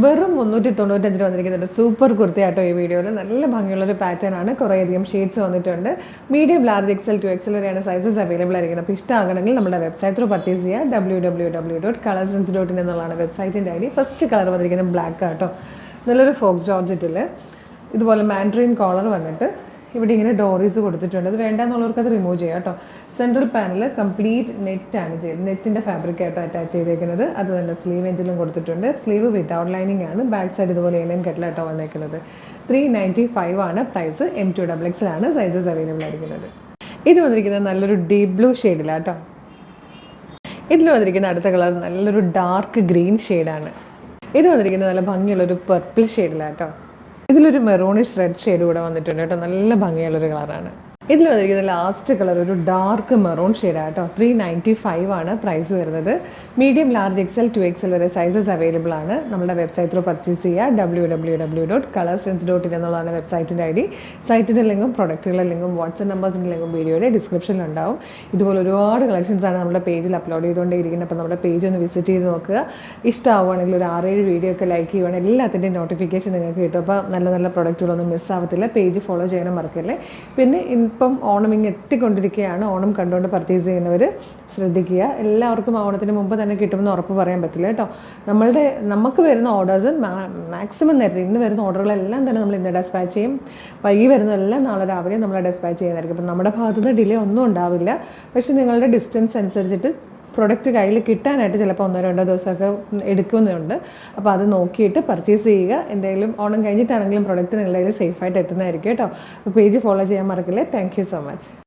വെറും 395 വന്നിരിക്കുന്നുണ്ട്. സൂപ്പർ കുർത്തിയാട്ടോ ഈ വീഡിയോയിൽ. നല്ല ഭംഗിയുള്ളൊരു പാറ്റേൺ ആണ്. കുറേയധികം ഷെയ്ഡ്സ് വന്നിട്ടുണ്ട്. Medium, large, XL to XL വരെയാണ് സൈസസ് അവൈലബിൾ ആയിരിക്കുന്നത്. അപ്പോൾ ഇഷ്ടമാകണമെങ്കിൽ നമ്മുടെ വെബ്സൈറ്റ് ത്രൂ പർച്ചേസ് ചെയ്യുക. www.coloursense.in എന്നുള്ളതാണ് വെബ്സൈറ്റിൻ്റെ ID. ഫസ്റ്റ് കളർ വന്നിരിക്കുന്നത് ബ്ലാക്ക് ആട്ടോ. നല്ലൊരു ഫോക്സ് ജോർജറ്റിൽ ഇതുപോലെ മാൻഡ്രിൻ കോളർ വന്നിട്ട് ഇവിടെ ഇങ്ങനെ ഡോറീസ് കൊടുത്തിട്ടുണ്ട്. അത് വേണ്ടാന്നുള്ളവർക്ക് അത് റിമൂവ് ചെയ്യാം കേട്ടോ. സെൻട്രൽ പാനൽ കംപ്ലീറ്റ് നെറ്റാണ് ചെയ്തത്. നെറ്റിൻ്റെ ഫാബ്രിക് ആയിട്ട് അറ്റാച്ച് ചെയ്തേക്കുന്നത്. അത് തന്നെ സ്ലീവ് എൻഡിലും കൊടുത്തിട്ടുണ്ട്. സ്ലീവ് വിത്തൗട്ട് ലൈനിങ് ആണ്. ബാക്ക് സൈഡ് ഇതുപോലെ ഏലിയൻ കെട്ടിലാട്ടോ വന്നേക്കുന്നത്. 395 ആണ് പ്രൈസ്. M2XX ആണ് സൈസസ് അവൈലബിൾ ആയിരിക്കുന്നത്. ഇത് വന്നിരിക്കുന്നത് നല്ലൊരു ഡീപ് ബ്ലൂ ഷെയ്ഡിലാട്ടോ. ഇതിൽ വന്നിരിക്കുന്ന അടുത്ത കളർ നല്ലൊരു ഡാർക്ക് ഗ്രീൻ ഷെയ്ഡാണ്. ഇത് വന്നിരിക്കുന്നത് നല്ല ഭംഗിയുള്ളൊരു പർപ്പിൾ ഷെയ്ഡിലാട്ടോ. ഇതിലൊരു മെറൂണിഷ് റെഡ് ഷെയ്ഡ് കൂടെ വന്നിട്ടുണ്ട് കേട്ടോ. നല്ല ഭംഗിയുള്ളൊരു കളറാണ്. ഇതിൽ വന്നിരിക്കുന്ന ലാസ്റ്റ് കളർ ഒരു ഡാർക്ക് മെറൂൺ ഷെയ്ഡാണ് കേട്ടോ. 395 ആണ് പ്രൈസ് വരുന്നത്. Medium, large, XL to XL വരെ സൈസസ് അവൈലബിൾ ആണ്. നമ്മുടെ വെബ്സൈറ്റ് ത്രൂ പർച്ചേസ് ചെയ്യുക. www.coloursense.in എന്നുള്ളതാണ് വെബ്സൈറ്റിൻ്റെ ID. സൈറ്റിൻ്റെ ലിങ്കും പ്രൊഡക്റ്റുകളുടെ ലിങ്കും വാട്സ്ആപ്പ് നമ്പേഴ്സിൻ്റെ ലിങ്കും വീഡിയോയുടെ ഡിസ്ക്രിപ്ഷനിലുണ്ടാവും. ഇതുപോലെ ഒരുപാട് കളക്ഷൻസാണ് നമ്മുടെ പേജിൽ അപ്ലോഡ് ചെയ്തുകൊണ്ടേയിരിക്കുന്നത്. അപ്പോൾ നമ്മുടെ പേജ് ഒന്ന് വിസിറ്റ് ചെയ്ത് നോക്കുക. ഇഷ്ടമാവുകയാണെങ്കിൽ ഒരു 6-7 വീഡിയോ ഒക്കെ ലൈക്ക് ചെയ്യുവാണെങ്കിൽ എല്ലാത്തിൻ്റെയും നോട്ടിഫിക്കേഷൻ നിങ്ങൾക്ക് കിട്ടും. അപ്പോൾ നല്ല നല്ല പ്രൊഡക്റ്റുകളൊന്നും മിസ്സാവത്തില്ല. പേജ് ഫോളോ ചെയ്യാനും മറക്കല്ലേ. പിന്നെ ഇപ്പം ഓണം ഇങ്ങ് എത്തിക്കൊണ്ടിരിക്കുകയാണ്. ഓണം കണ്ടുകൊണ്ട് പർച്ചേസ് ചെയ്യുന്നവർ ശ്രദ്ധിക്കുക. എല്ലാവർക്കും ഓണത്തിന് മുമ്പ് തന്നെ കിട്ടുമെന്ന് ഉറപ്പ് പറയാൻ പറ്റില്ല കേട്ടോ. നമുക്ക് വരുന്ന ഓർഡേഴ്സ് മാക്സിമം നേരത്തെ ഇന്ന് വരുന്ന ഓർഡറുകളെല്ലാം തന്നെ നമ്മൾ ഇന്ന് ഡെസ്പാച്ച് ചെയ്യും. വൈകി വരുന്നതെല്ലാം നാളെ രാവിലെ നമ്മൾ ഡെസ്പാച്ച് ചെയ്യുന്നതായിരിക്കും. അപ്പം നമ്മുടെ ഭാഗത്തുനിന്ന് ഡിലേ ഒന്നും ഉണ്ടാവില്ല. പക്ഷേ നിങ്ങളുടെ ഡിസ്റ്റൻസ് അനുസരിച്ചിട്ട് പ്രൊഡക്റ്റ് കയ്യിൽ കിട്ടാനായിട്ട് ചിലപ്പോൾ 1-2 ദിവസമൊക്കെ എടുക്കുന്നുണ്ട്. അപ്പോൾ അത് നോക്കിയിട്ട് പർച്ചേസ് ചെയ്യുക. എന്തെങ്കിലും ഓണം കഴിഞ്ഞിട്ടാണെങ്കിലും പ്രൊഡക്റ്റ് നിങ്ങളുടെ കയ്യിൽ സേഫായിട്ട് എത്തുന്നതായിരിക്കും കേട്ടോ. അപ്പോൾ പേജ് ഫോളോ ചെയ്യാൻ മറക്കില്ലേ. Thank you so much.